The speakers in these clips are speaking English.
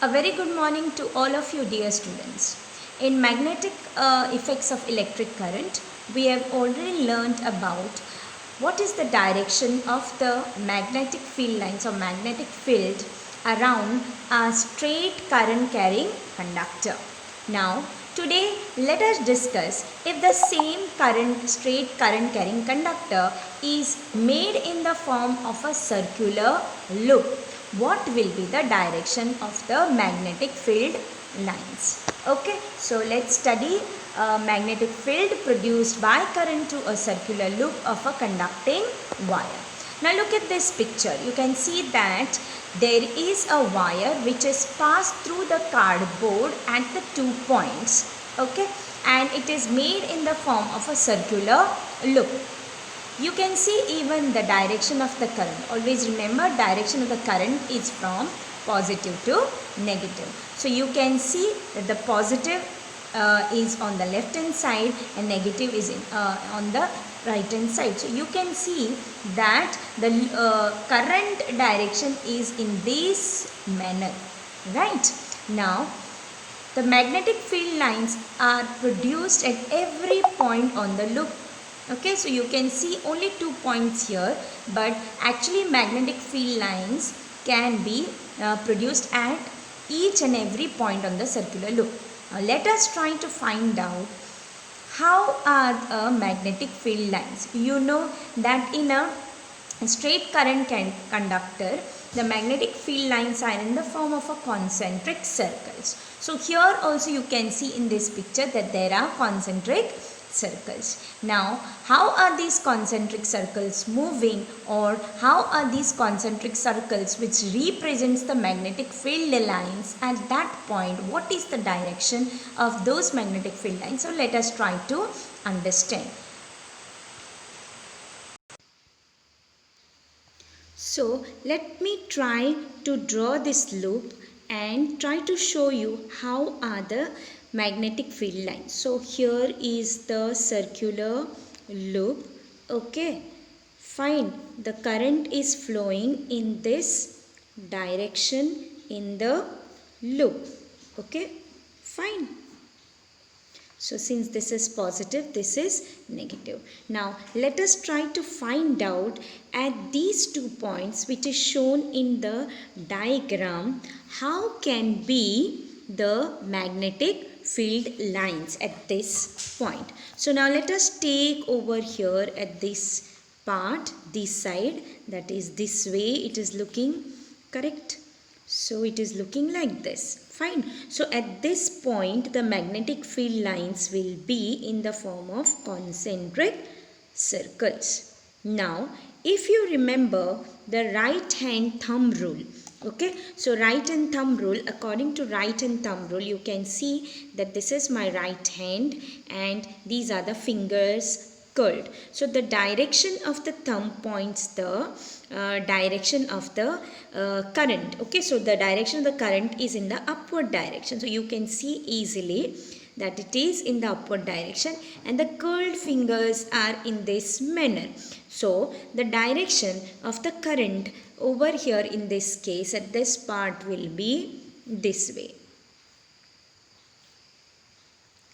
A very good morning to all of you dear students. In magnetic effects of electric current, we have already learned about what is the direction of the magnetic field lines or magnetic field around a straight current carrying conductor. Now, today let us discuss if the same straight current carrying conductor is made in the form of a circular loop, what will be the direction of the magnetic field lines. Okay, so let's study magnetic field produced by current through a circular loop of a conducting wire. Now look at this picture. You can see that there is a wire which is passed through the cardboard at the 2 points. Okay, and it is made in the form of a circular loop. You can see even the direction of the current. Always remember, direction of the current is from positive to negative. So you can see that the positive is on the left hand side and negative is on the right hand side. So you can see that the current direction is in this manner, right? Now the magnetic field lines are produced at every point on the loop. Okay, so you can see only 2 points here, but actually magnetic field lines can be produced at each and every point on the circular loop. Now let us try to find out how are magnetic field lines. You know that in a straight current conductor, the magnetic field lines are in the form of a concentric circles. So here also you can see in this picture that there are concentric circles. Now, how are these concentric circles moving, or how are these concentric circles which represents the magnetic field lines at that point? What is the direction of those magnetic field lines? So let us try to understand. So let me try to draw this loop and try to show you how are the magnetic field lines. So here is the circular loop. Okay, fine. The current is flowing in this direction in the loop. Okay, fine. So since this is positive, this is negative. Now let us try to find out at these 2 points which is shown in the diagram, how can be the magnetic field lines at this point. So now let us take over here at this part, this side, that is this way it is looking, correct? So it is looking like this. Fine. So at this point the magnetic field lines will be in the form of concentric circles. Now if you remember the right hand thumb rule, okay, so right hand thumb rule, according to right hand thumb rule you can see that this is my right hand and these are the fingers curled. So the direction of the thumb points the direction of the current. Okay, so the direction of the current is in the upward direction. So you can see easily that it is in the upward direction and the curled fingers are in this manner. So the direction of the current over here in this case at this part will be this way.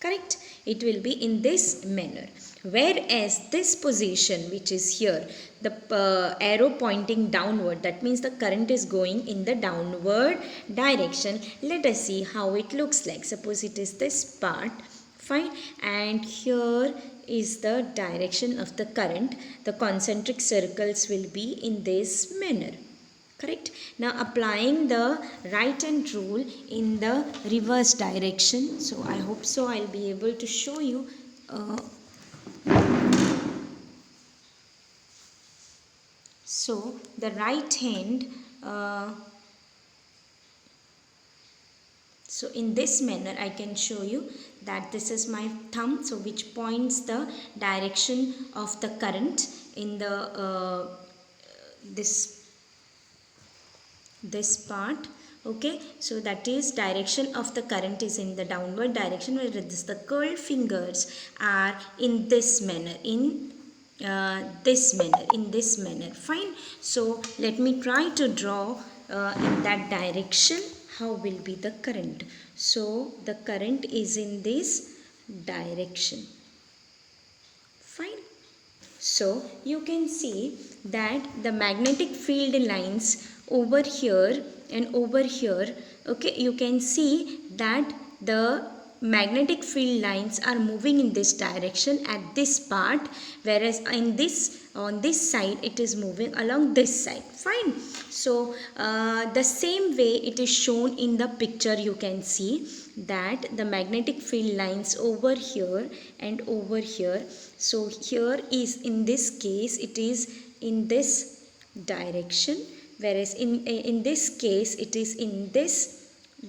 Correct? It will be in this manner. Whereas this position which is here, the arrow pointing downward, that means the current is going in the downward direction. Let us see how it looks like. Suppose it is this part, fine, and here is the direction of the current. The concentric circles will be in this manner. Correct? Now applying the right hand rule in the reverse direction. So I hope so I'll be able to show you. So the right hand, so in this manner I can show you that this is my thumb, so which points the direction of the current in the this part. Okay, so that is direction of the current is in the downward direction, whereas the curled fingers are in this manner, in this manner. Fine. So let me try to draw in that direction how will be the current? So the current is in this direction. Fine. So you can see that the magnetic field lines over here and over here, okay, you can see that the magnetic field lines are moving in this direction at this part, whereas in this on this side it is moving along this side. Fine. So the same way it is shown in the picture, you can see that the magnetic field lines over here and over here. So here is, in this case, it is in this direction, whereas in this case it is in this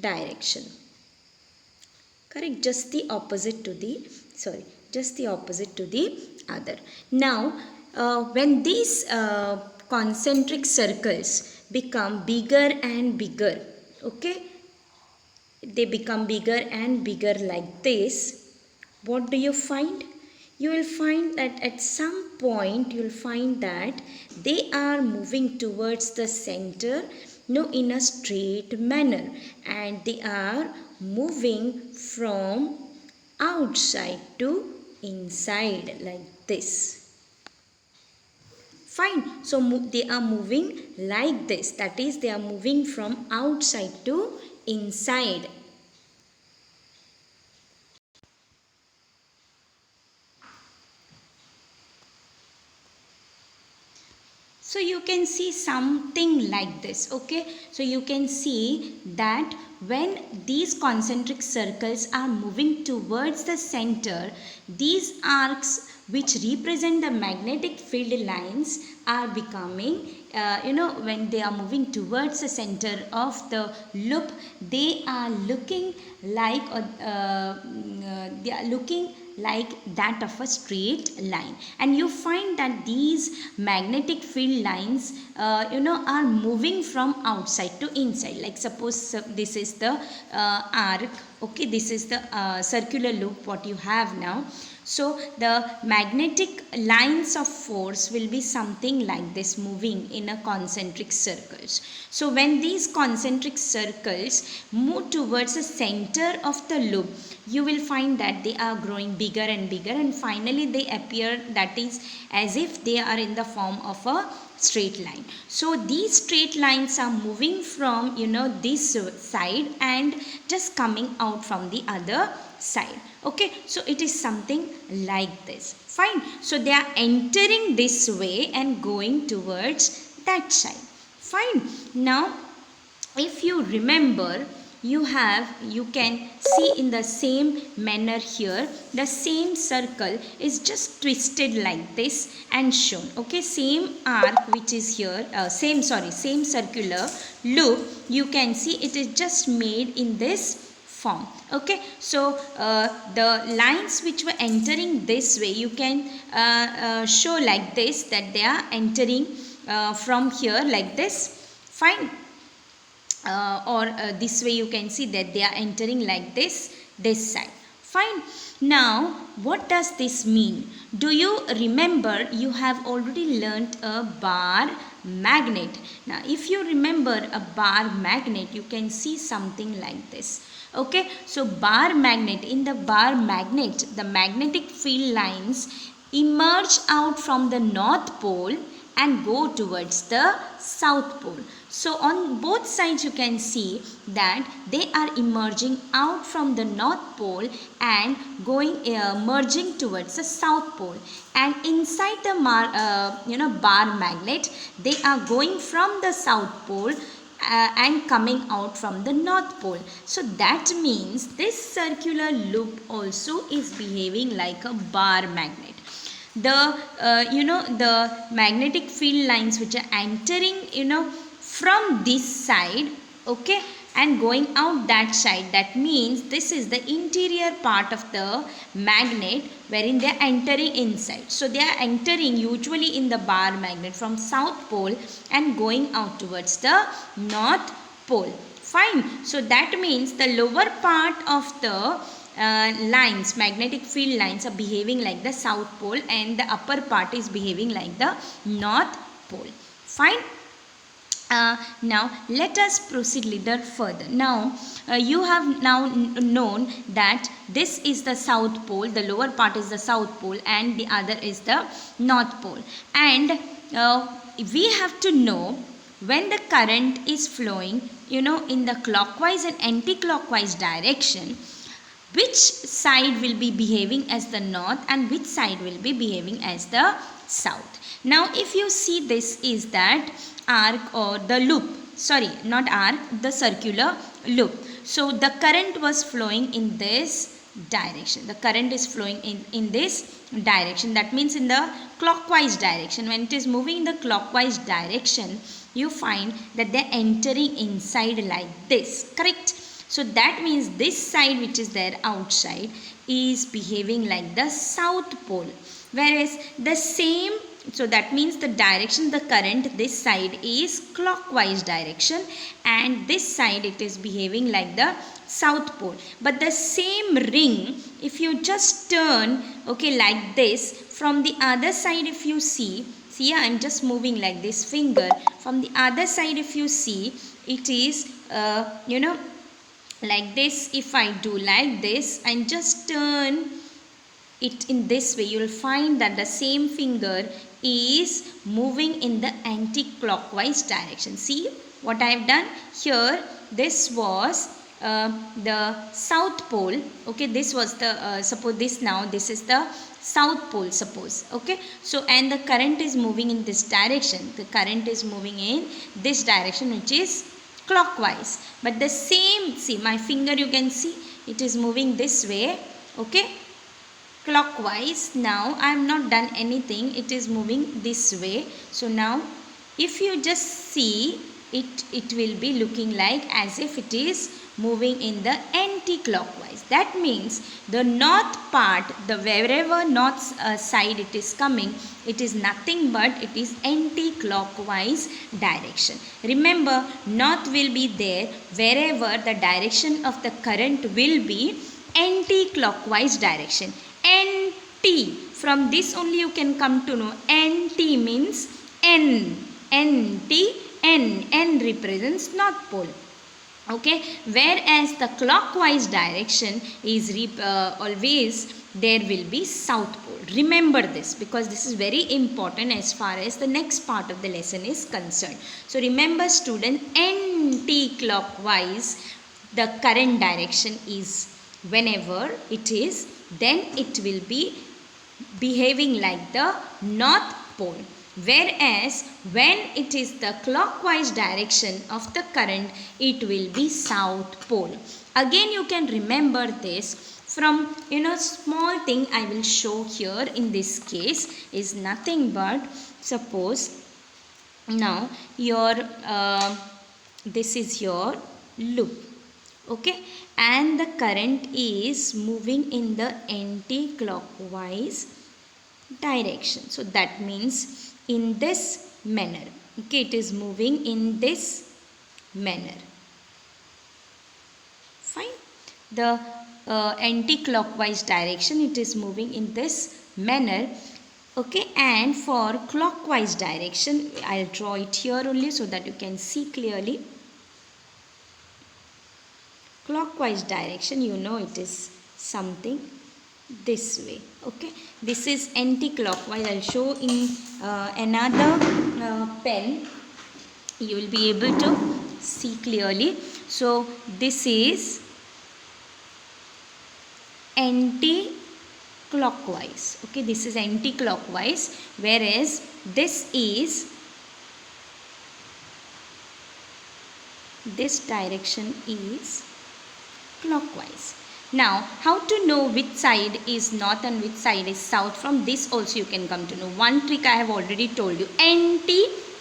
direction. Correct? Just the opposite to the other. Now when these concentric circles become bigger and bigger, okay, they become bigger and bigger like this, what do you find? You will find that at some point you will find that they are moving towards the center, in a straight manner, and they are moving from outside to inside like this. Fine. So they are moving like this, that is, they are moving from outside to inside. So you can see something like this, okay. So you can see that when these concentric circles are moving towards the center, these arcs which represent the magnetic field lines are becoming, when they are moving towards the center of the loop, they are looking like that of a straight line, and you find that these magnetic field lines are moving from outside to inside. Like suppose this is the arc, okay, this is the circular loop what you have now. So the magnetic lines of force will be something like this, moving in a concentric circles. So when these concentric circles move towards the center of the loop, you will find that they are growing bigger and bigger, and finally they appear, that is, as if they are in the form of a straight line. So these straight lines are moving from this side and just coming out from the other side. Okay, so it is something like this. Fine. So they are entering this way and going towards that side. Fine. Now if you remember, you can see in the same manner here, the same circle is just twisted like this and shown. Okay, same arc which is here, same circular loop, you can see it is just made in this form. Okay, so the lines which were entering this way, you can show like this, that they are entering from here like this. Fine. Or this way you can see that they are entering like this side. Fine. Now what does this mean? Do you remember, you have already learnt a bar magnet. Now if you remember a bar magnet, you can see something like this. Okay, so bar magnet, in the bar magnet, the magnetic field lines emerge out from the north pole and go towards the south pole. So on both sides you can see that they are emerging out from the north pole and going merging towards the south pole, and inside the bar magnet, they are going from the south pole and coming out from the north pole. So that means this circular loop also is behaving like a bar magnet. The the magnetic field lines which are entering from this side, okay, and going out that side, that means this is the interior part of the magnet wherein they are entering inside. So they are entering usually in the bar magnet from south pole and going out towards the north pole. Fine. So that means the lower part of the lines, magnetic field lines, are behaving like the south pole, and the upper part is behaving like the north pole. Fine. Now let us proceed little further. Now you have now known that this is the south pole, the lower part is the south pole and the other is the north pole, and we have to know when the current is flowing, in the clockwise and anti-clockwise direction, which side will be behaving as the north and which side will be behaving as the south. Now if you see, this is that arc or the loop, sorry, not arc, the circular loop. So the current was flowing in this direction, the current is flowing in this direction, that means in the clockwise direction. When it is moving in the clockwise direction, you find that they are entering inside like this, correct? So that means this side which is there outside is behaving like the south pole, whereas the same, so that means the direction, the current, this side is clockwise direction and this side it is behaving like the south pole. But the same ring, if you just turn, okay, like this, from the other side if you see here I am just moving like this finger, from the other side if you see, it is like this. If I do like this and just turn it in this way, you will find that the same finger is moving in the anti-clockwise direction. See what I have done here. This was the south pole, okay, this was the suppose this, now this is the south pole, suppose, okay. So and the current is moving in this direction, the current is moving in this direction which is clockwise, but the same, see my finger, you can see it is moving this way, okay, clockwise. Now I have not done anything, it is moving this way. So now if you just see it, it will be looking like as if it is moving in the anti-clockwise. That means the north part, the wherever north side it is coming, it is nothing but it is anti-clockwise direction. Remember, north will be there wherever the direction of the current will be anti-clockwise direction. NT, from this only you can come to know NT means N, NT, N represents north pole, okay, whereas the clockwise direction is always there will be south pole. Remember this because this is very important as far as the next part of the lesson is concerned. So remember student, anti-clockwise the current direction is, whenever it is, then it will be behaving like the north pole, whereas when it is the clockwise direction of the current, it will be south pole. Again you can remember this from small thing I will show here. In this case is nothing but, suppose now your this is your loop, okay, and the current is moving in the anti-clockwise direction. So that means in this manner, okay, it is moving in this manner, fine. The anti-clockwise direction, it is moving in this manner, okay, and for clockwise direction I'll draw it here only so that you can see clearly. Clockwise direction, it is something this way, okay. This is anti-clockwise. I'll show in another pen, you will be able to see clearly. So this is anti-clockwise, okay, this is anti-clockwise, whereas this direction is clockwise. Now how to know which side is north and which side is south? From this also you can come to know. One trick I have already told you, NT,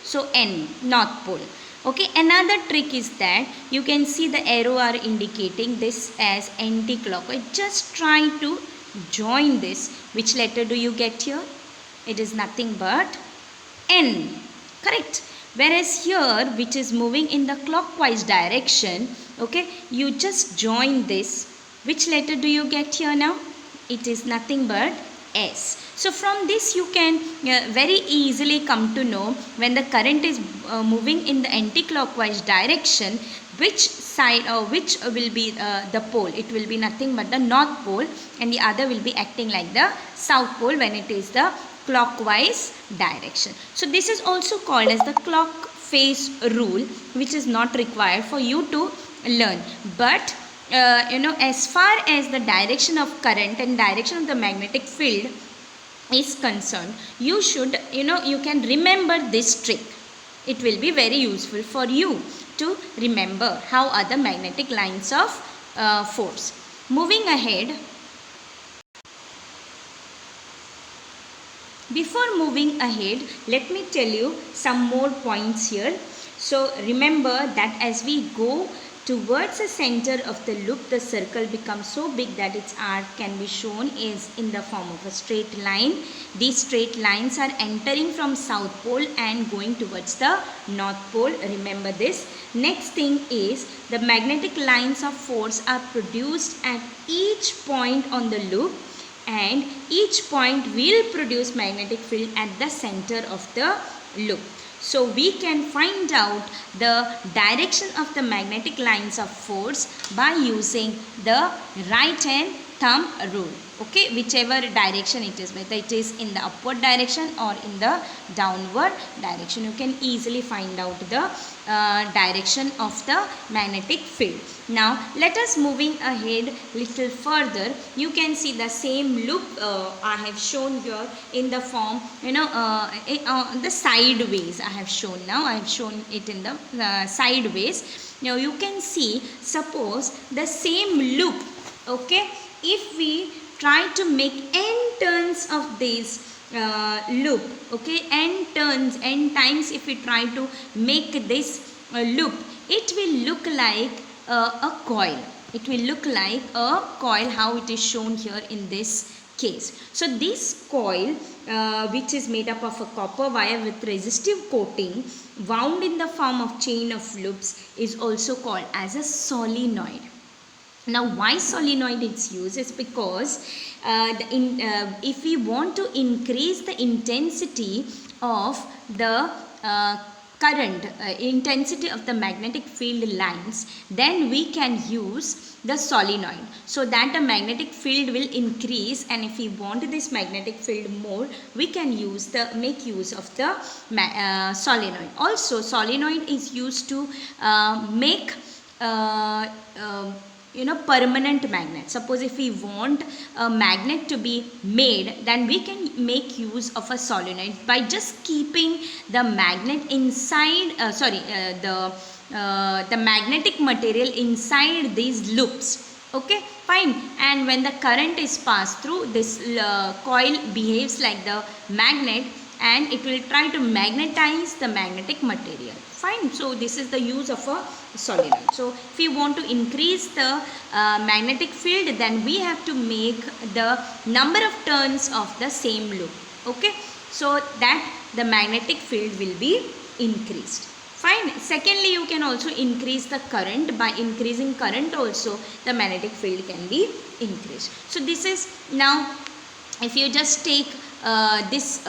so N, north pole, okay. Another trick is that you can see the arrow are indicating this as anti-clockwise. Just try to join this. Which letter do you get here? It is nothing but N, correct. Whereas here, which is moving in the clockwise direction, okay, you just join this. Which letter do you get here now? It is nothing but S. So from this you can very easily come to know when the current is moving in the anti-clockwise direction, which side or which will be the pole. It will be nothing but the north pole, and the other will be acting like the south pole when it is the clockwise direction. So this is also called as the clock phase rule, which is not required for you to learn. But as far as the direction of current and direction of the magnetic field is concerned, you should, you can remember this trick. It will be very useful for you to remember how are the magnetic lines of force. Moving ahead, before moving ahead, let me tell you some more points here. So remember that as we go towards the center of the loop, the circle becomes so big that its arc can be shown is in the form of a straight line. These straight lines are entering from south pole and going towards the north pole. Remember this. Next thing is the magnetic lines of force are produced at each point on the loop, and each point will produce magnetic field at the center of the loop. So we can find out the direction of the magnetic lines of force by using the right hand thumb rule. Okay, whichever direction it is, whether it is in the upward direction or in the downward direction, you can easily find out the direction of the magnetic field. Now let us moving ahead little further. You can see the same loop I have shown here in the form, the sideways I have shown. Now I have shown it in the sideways. Now you can see, suppose the same loop, okay, if we try to make n turns of this loop, okay, n turns, n times if we try to make this loop, it will look like a coil. It will look like a coil, how it is shown here in this case. So this coil which is made up of a copper wire with resistive coating wound in the form of chain of loops is also called as a solenoid. Now why solenoid is used is because if we want to increase the intensity of the current, intensity of the magnetic field lines, then we can use the solenoid, so that the magnetic field will increase, and if we want this magnetic field more, we can make use of the solenoid. Also solenoid is used to make permanent magnet. Suppose if we want a magnet to be made, then we can make use of a solenoid by just keeping the magnet inside, the magnetic material inside these loops. Okay, fine. And when the current is passed through, this coil behaves like the magnet, and it will try to magnetize the magnetic material. Fine. So this is the use of a solenoid. So if we want to increase the magnetic field, then we have to make the number of turns of the same loop. Okay, so that the magnetic field will be increased. Fine. Secondly, you can also increase the current. By increasing current also, the magnetic field can be increased. So this is, now if you just take this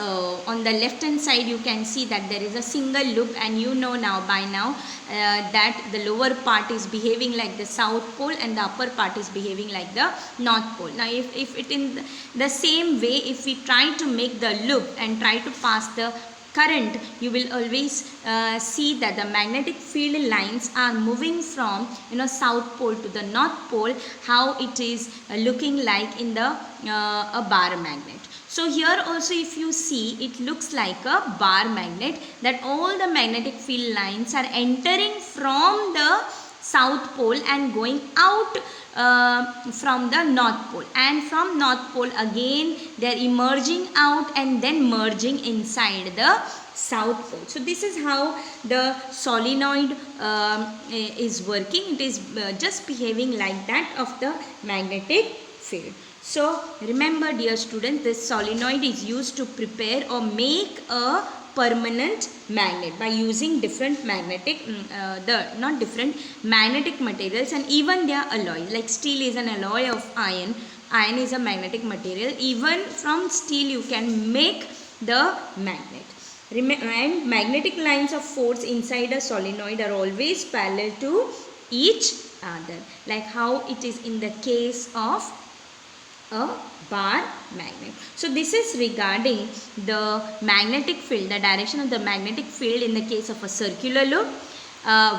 on the left hand side, you can see that there is a single loop, and you know now by now that the lower part is behaving like the south pole and the upper part is behaving like the north pole. Now if it in the same way, if we try to make the loop and try to pass the current, you will always see that the magnetic field lines are moving from south pole to the north pole, how it is looking like in the a bar magnet. So here also if you see, it looks like a bar magnet, that all the magnetic field lines are entering from the south pole and going out from the north pole, and from north pole again they are emerging out and then merging inside the south pole. So this is how the solenoid is working. It is just behaving like that of the magnetic field. So remember dear students, this solenoid is used to prepare or make a permanent magnet by using different magnetic magnetic materials, and even their alloy, like steel is an alloy of iron Iron is a magnetic material. Even from steel you can make the magnet. And magnetic lines of force inside a solenoid are always parallel to each other, like how it is in the case of a bar magnet. So this is regarding the magnetic field, the direction of the magnetic field in the case of a circular loop.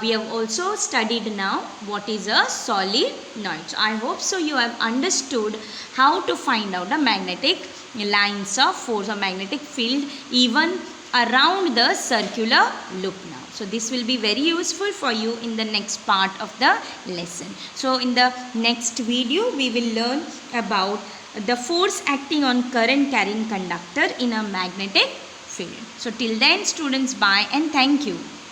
We have also studied now what is a solenoid. So I hope so you have understood how to find out the magnetic lines of force or magnetic field even around the circular loop now. So this will be very useful for you in the next part of the lesson. So in the next video we will learn about the force acting on current carrying conductor in a magnetic field. So till then students, bye and thank you.